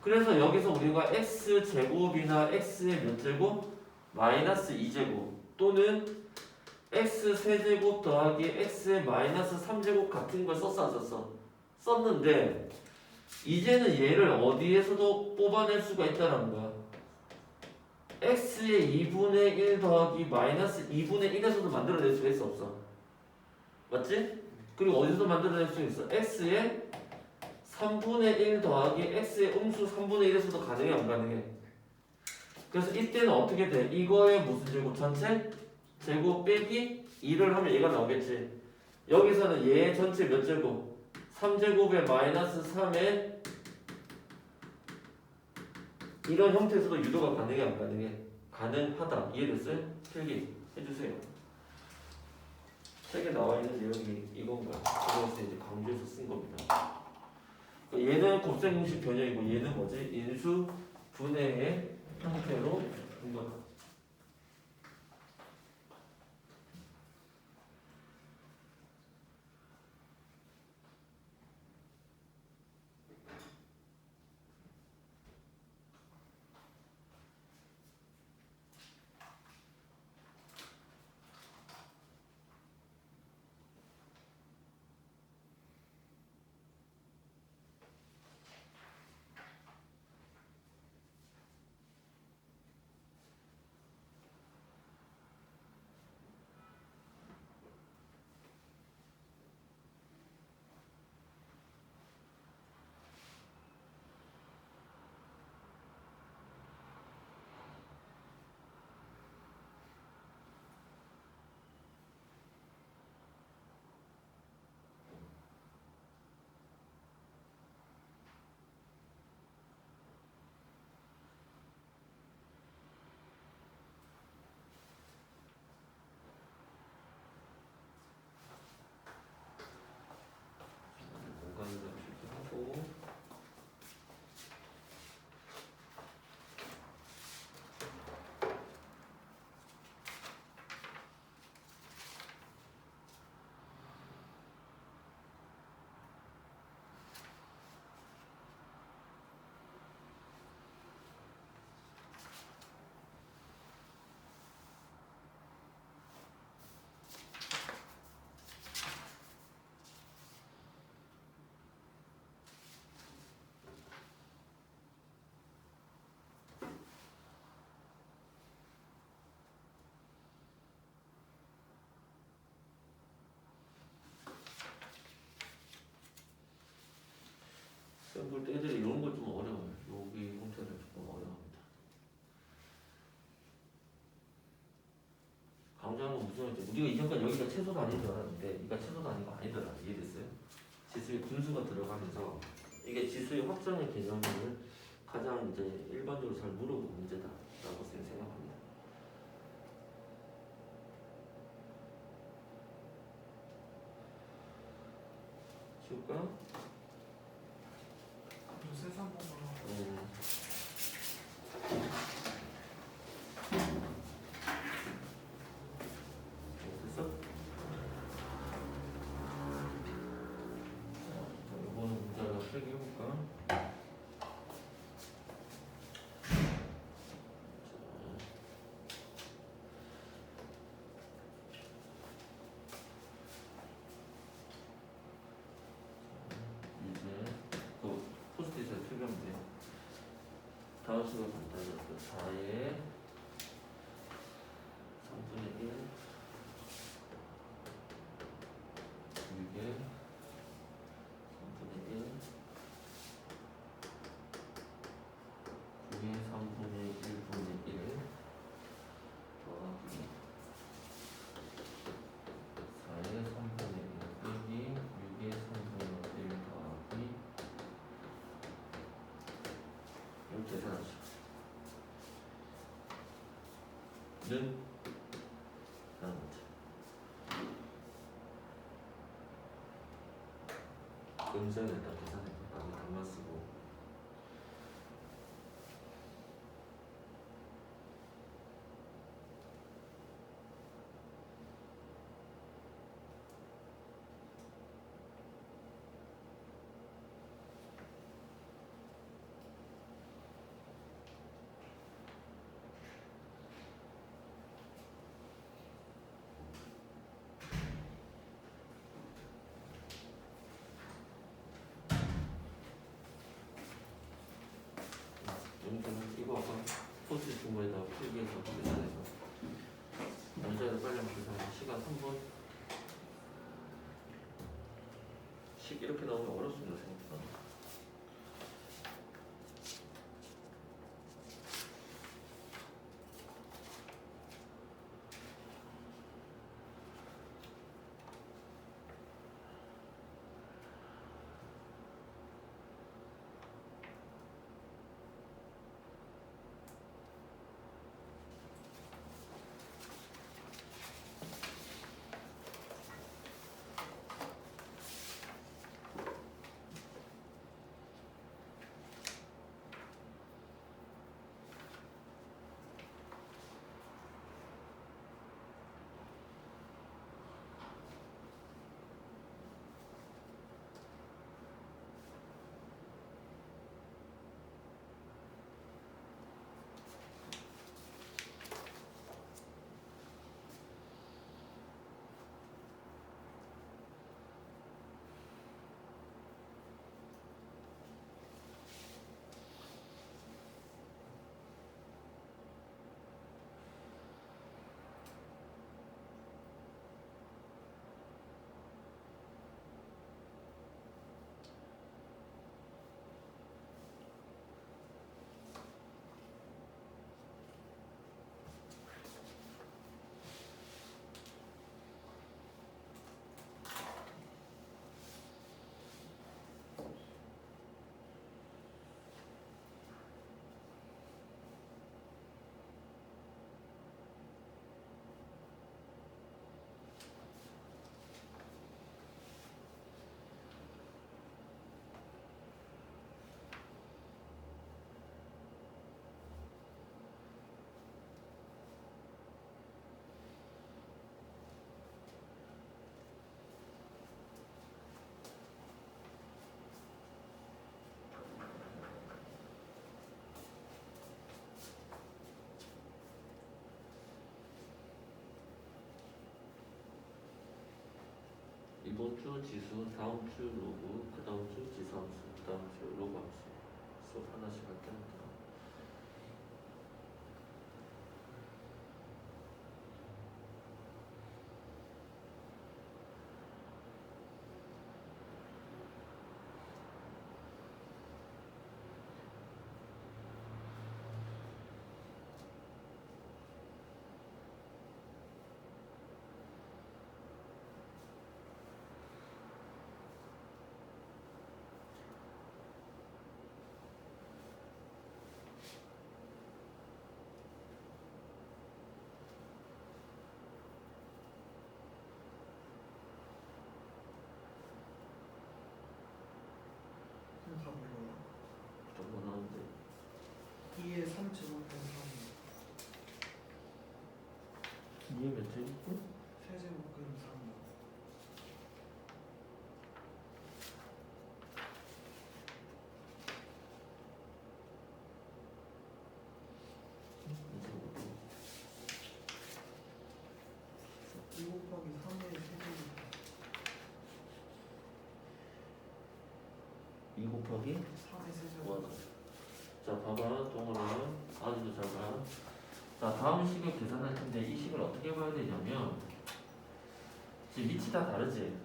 S1: 그래서 여기서 우리가 x제곱이나 x의 몇 제곱? 마이너스 2제곱 또는 x 세제곱 더하기 x의 마이너스 3제곱 같은 걸 썼어 안 썼어? 썼는데 이제는 얘를 어디에서도 뽑아낼 수가 있다는 거야. x의 2분의 1 더하기 마이너스 2분의 1에서도 만들어낼 수가 있어 없어? 맞지? 그리고 어디서 만들어낼 수 있어? x의 3분의 1 더하기 x의 음수 3분의 1에서도 가능해 안 가능해? 그래서 이때는 어떻게 돼? 이거의 무슨 제곱? 전체? 제곱 빼기 2를 하면 얘가 나오겠지. 여기서는 얘 전체 몇 제곱? 3제곱에 마이너스 3에 이런 형태에서도 유도가 가능해 안 가능해? 가능하다. 이해됐어요? 필기 해주세요. 책에 나와 있는 내용이 이건 거야. 그래서 이제 강조해서 쓴 겁니다. 얘는 곱셈 공식 변형이고 얘는 뭐지? 인수 분해의 형태로 된 거다. 공간을 하고 시험 볼 때 애들이 이런 거 좀 어려워요. 여기 형태는 조금 어려워합니다. 강조하는 건 무슨 말인지 우리가 이전까지 여기가 최소 단위인 줄 알았는데 여기가 최소 단위가 아니더라. 이해됐어요? 지수의 분수가 들어가면서 이게 지수의 확정의 개념을 가장 이제 일반적으로 잘 물어보는 문제다라고 생각합니다. 지울까?
S2: 세상 보고
S1: 됐어? 이거는 문제를 세게 해볼까? 이제 그 포스트잇에 표기하면 돼요. 다음 수가 간단하죠. 4의 3분의 1 6의 3분의 1 9의 3분의 1분의 1 더하기 4의 3분의 1 빼기 6의 3분의 1 더하기 이렇게 계산하죠. 는 하는 거죠. 음수는 일단 계산해요. 나중에 단만 쓰고. 여기서는 이거 아까 포스트 중간에다가 필기해서 계산해서 문제를 빨리 한번 계산해서 시간 3분 식 이렇게 나오면 어렵습니다 생각보다. 이번 주 지수, 다음 주 로그, 그 다음 주 지수함수, 그 다음 주 로그 함수 수업 하나씩 할게 합니다. 이게 몇 제곱분?
S2: 세제곱근 3. 2 곱하기 3의 세제곱.
S1: 2 곱하기
S2: 3의 세제곱.
S1: 맞아. 자, 봐봐. 동원아. 아주도 잘 봐. 자, 다음 식을 계산할 텐데 이 식을 어떻게 봐야 되냐면 지금 위치 다 다르지?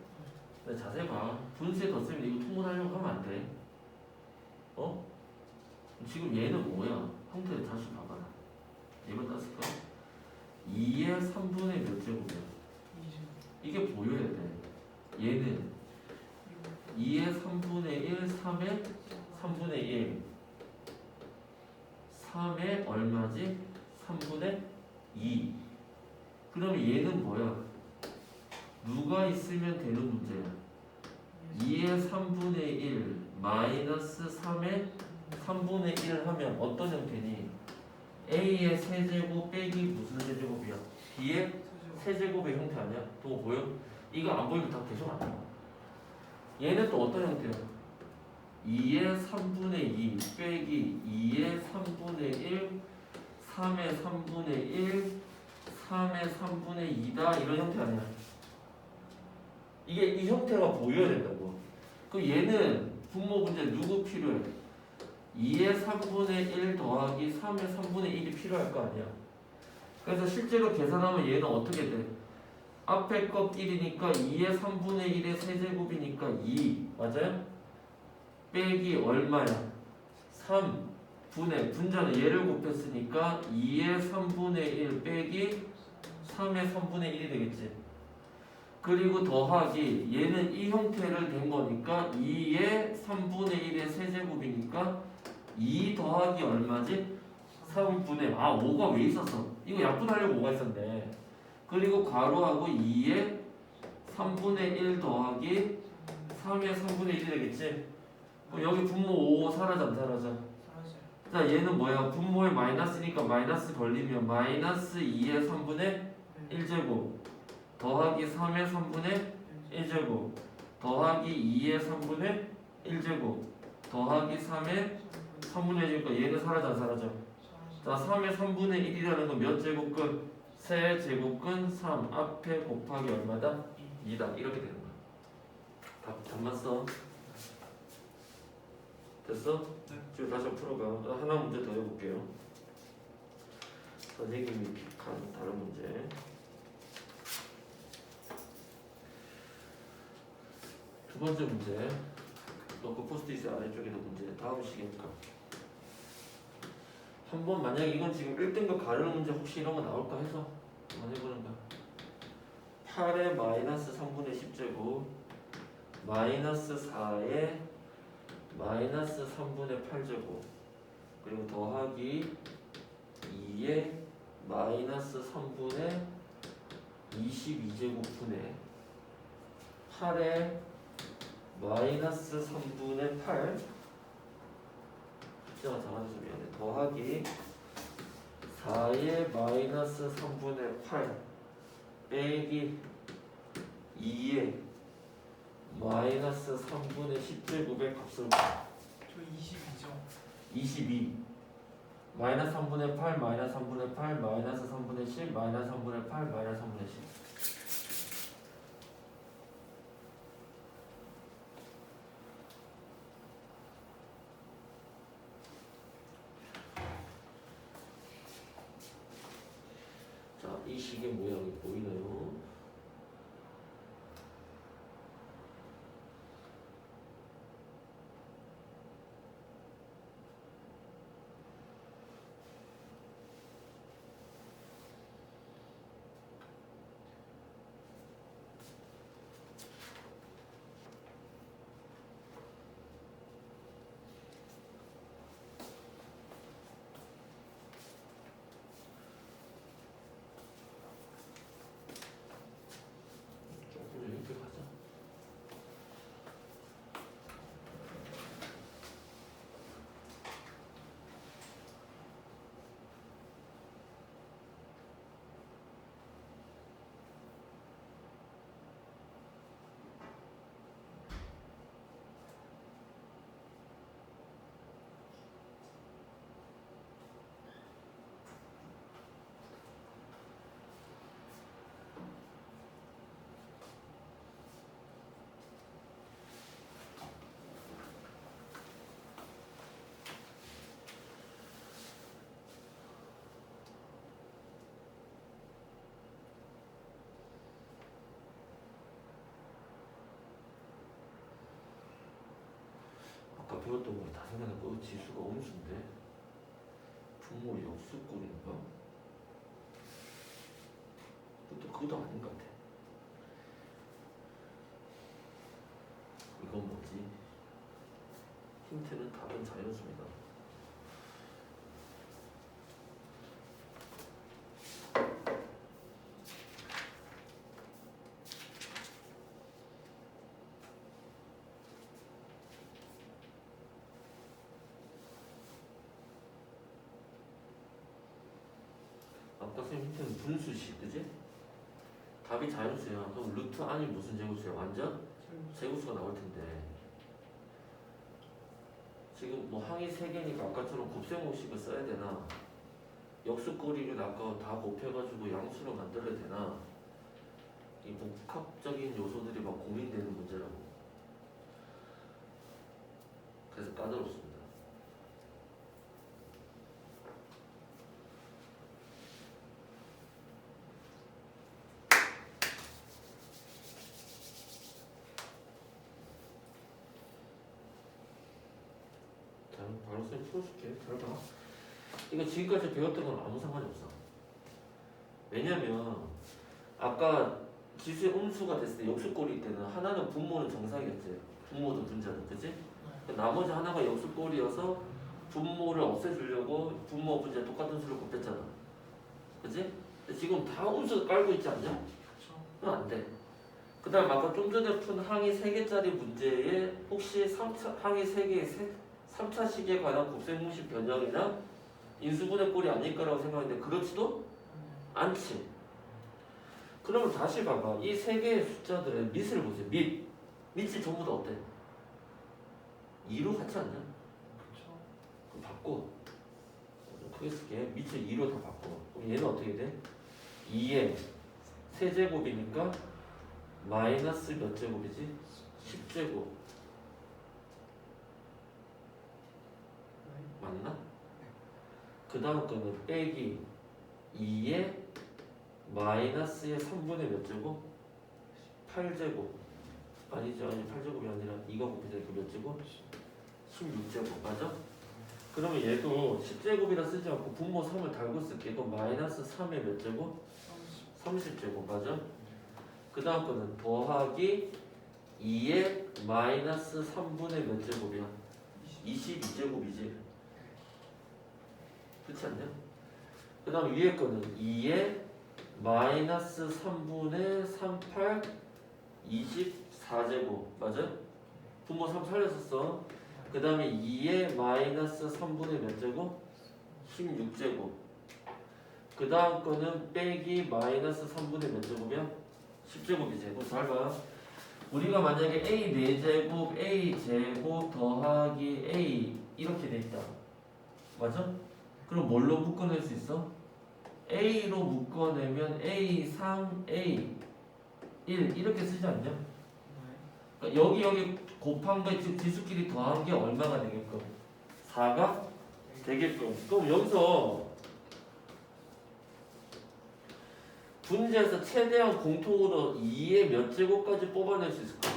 S1: 근데 자세히 봐. 분수에 덧쓰면 이거 통분하려고 하면 안 돼. 어? 지금 얘는 뭐야? 형태를 다시 봐봐라. 이거 땄을까? 2의 3분의 몇 제곱이야?
S2: 20.
S1: 이게 보여야 돼. 얘는 2의 3분의 1, 3의 3분의 1. 3의 얼마지? 3분의 2. 그러면 얘는 뭐야? 누가 있으면 되는 문제야? 2의 3분의 1 마이너스 3의 3분의 1 하면 어떤 형태니? A의 세제곱 빼기 무슨 세제곱이야? B의 세제곱의 형태 아니야? 또 보여? 이거 안 보이면 다 계속 안 돼. 얘는 또 어떤 형태야? 2의 3분의 2 빼기 2의 3분의 1 3의 3분의 1 3의 3분의 2다 이런 형태 아니야? 이게 이 형태가 보여야 된다고. 그 얘는 분모 문제 누구 필요해? 2의 3분의 1 더하기 3의 3분의 1이 필요할 거 아니야. 그래서 실제로 계산하면 얘는 어떻게 돼? 앞에 거 끼리니까 2의 3분의 1의 세제곱이니까 2 맞아요? 빼기 얼마야? 3분의 분자는 얘를 곱했으니까 2의 3분의 1 빼기 3의 3분의 1이 되겠지. 그리고 더하기 얘는 이 형태를 된 거니까 2의 3분의 1의 세제곱이니까 2 더하기 얼마지? 3분의 5가 왜 있었어? 이거 약분하려고 5가 있었네. 그리고 괄호하고 2의 3분의 1 더하기 3의 3분의 1이 되겠지? 그럼 여기 분모 5 사라져 안 사라져?
S2: 사라져요.
S1: 자 얘는 뭐야? 분모에 마이너스니까 마이너스 걸리면 마이너스 2의 3분의 1제곱 더하기 3의 3분의 1제곱 더하기 2의 3분의 1제곱 더하기 3의 3분의 1이니까 얘는 사라져 안 사라져? 자 3의 3분의 1이라는 건 몇 제곱근? 세 제곱근 3 앞에 곱하기 얼마다? 2다 이렇게 되는 거야. 답만 써. 됐어?
S2: 네.
S1: 지금 다시 풀어가. 또 하나 문제 더 해볼게요. 선생님이 픽한 다른 문제. 두 번째 문제. 그 포스트잇 아래쪽에도 문제. 다음 시기니까. 한번 만약에 이건 지금 1등급 가르는 문제 혹시 이런 거 나올까 해서 한번 해보는 거야. 8의 마이너스 3분의 10제곱 마이너스 4의 마이너스 3분의 8제곱 그리고 더하기 2의 마이너스 3분의 22제곱분의 8의 마이너스 3분의 8 숫자가 작아져서 미안해. 더하기 4의 마이너스 3분의 8 빼기 2의 마이너스 3분의 10제곱의 값을
S2: 저 22죠.
S1: 22 마이너스 3분의 8 마이너스 3분의 8 마이너스 3분의 10 마이너스 3분의 8 마이너스 3분의 10 자, 이 식의 모양이 보이나요? 배웠던 거 다 생각해보고 지수가 음수인데 분모 역수꼴인가? 그것도 아닌 것 같아. 이건 뭐지? 힌트는 답은 자연수입니다. 아까 선생님 힌트는 분수식, 그지? 답이 자연수야. 그럼 루트 아니 무슨 제곱수야? 완전 제곱수가 나올 텐데. 지금 뭐 항이 3개니까 아까처럼 곱셈공식을 써야 되나? 역수거리를 아까 다 곱해가지고 양수로 만들어야 되나? 이 복합적인 요소들이 막 고민되는 문제라고. 그래서 까다롭습니다. 자, 바로 쌤 풀어줄게. 잘 봐. 이거 지금까지 배웠던 건 아무 상관이 없어. 왜냐면 아까 지수의 음수가 됐을 때 역수꼴일 때는 하나는 분모는 정상이었지. 분모도 분자도, 그치? 나머지 하나가 역수꼴이어서 분모를 없애주려고 분모 분자 똑같은 수를 곱했잖아. 그치? 근데 지금 다 음수 깔고 있지 않냐?
S2: 그쵸.
S1: 그럼 안 돼. 그 다음 아까 좀 전에 푼 항이 3개짜리 문제에 혹시 항이 3개의 3차식에 관한 곱셈공식 변형이나 인수분해 꼴이 아닐까라고 생각했는데 그렇지도 않지. 그러면 다시 봐봐. 이 3개의 숫자들의 밑을 보세요. 밑이 전부 다 어때? 2로 같지 않냐?
S2: 그쵸.
S1: 그럼 바꿔. 좀 크게 쓸게. 밑을 2로 다 바꿔. 그럼 얘는 어떻게 돼? 2의 세제곱이니까 마이너스 몇 제곱이지? 10제곱. 맞나? 그 다음 거는 빼기 2의 마이너스의 3분의 몇 제곱? 8제곱. 아니죠. 아니 8제곱이 아니라 이거 곱해서 몇 제곱? 16제곱. 맞아? 그러면 얘도 10제곱이라 쓰지 않고 분모 3을 달고 쓸게. 그럼 마이너스 3의 몇 제곱? 30제곱. 맞아? 그 다음 거는 더하기 2의 마이너스 3분의 몇 제곱이야? 22제곱이지. 그렇지 않냐? 그 다음 위에 거는 2의 마이너스 3분의 38 24제곱. 맞아? 분모 3 살렸었어. 그 다음에 2의 마이너스 3분의 몇 제곱? 16제곱. 그 다음 거는 빼기 마이너스 3분의 몇 제곱이야? 10제곱이지. 그럼 잘 봐. 우리가 만약에 a 4제곱 a 제곱 더하기 a 이렇게 돼 있다. 맞아? 그럼 뭘로 묶어낼 수 있어? a로 묶어내면 a 3 a 1 이렇게 쓰지 않냐? 그러니까 여기 곱한 거 지수끼리 더한 게 얼마가 되게끔? 4가 되게끔. 그럼 여기서 분자에서 최대한 공통으로 2의 몇 제곱까지 뽑아낼 수 있을까?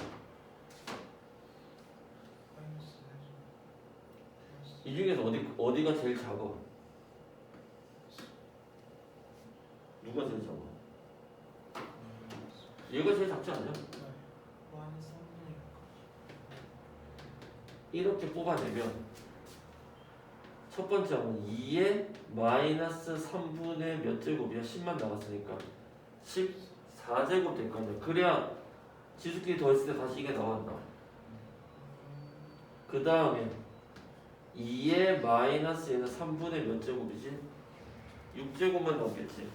S1: 이 중에서 어디가 제일 작아? 누가 제일 작아? 얘가 제일 작지 않냐? 이렇게 뽑아내면 첫 번째 항은 2의 마이너스 3분의 몇 제곱이야? 10만 나갔으니까 14제곱 될 거 아니야. 그래야 지수끼리 더했을 때 다시 이게 나온다. 그 다음에 2의 마이너스 얘는 3분의 몇 제곱이지? 6제곱만 남겠지.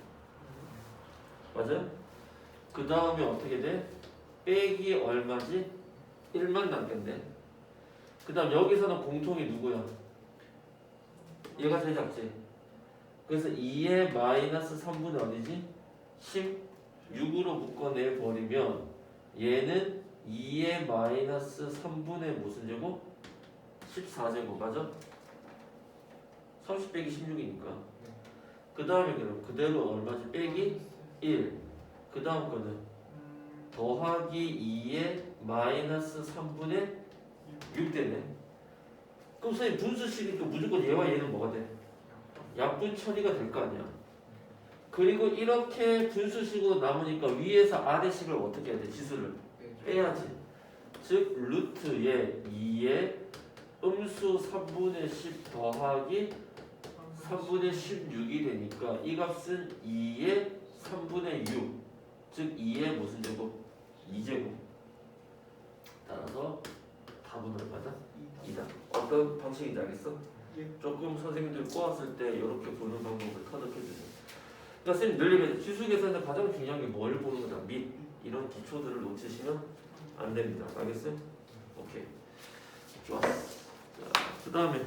S1: 맞아? 그 다음에 어떻게 돼? 빼기 얼마지? 1만 남겠네. 그 다음 여기서는 공통이 누구야? 얘가 제일 작지. 그래서 2의 마이너스 3분의 어디지? 16으로 묶어내버리면 얘는 2의 마이너스 3분의 무슨 제곱? 14제곱. 맞아? 30 빼기 16이니까. 그 다음에 그럼 그대로 얼마지? 빼기 1. 그 다음 거는 더하기 2의 마이너스 3분의 6 되네. 그럼 선생님 분수식이니까 무조건 얘와 얘는 뭐가 돼? 약분 처리가 될 거 아니야. 그리고 이렇게 분수식으로 남으니까 위에서 아래식을 어떻게 해야 돼? 지수를 빼야지. 즉 루트에 2에 음수 3분의 10 더하기 3분의 16이 되니까 이 값은 2의 3분의 6, 즉 2의 무슨 제곱? 2제곱. 따라서 답은 얼마다? 2다. 어떤 방식인지 알겠어?
S2: 예.
S1: 조금 선생님들 꼬았을 때 이렇게 보는 방법을 터득해주세요. 그러니까 선생님 늘 얘기해요. 지수 계산에서 가장 중요한 게 뭘 보는 거다. 및 이런 기초들을 놓치시면 안 됩니다. 알겠어요? 오케이. 좋았어. 자, 그 다음에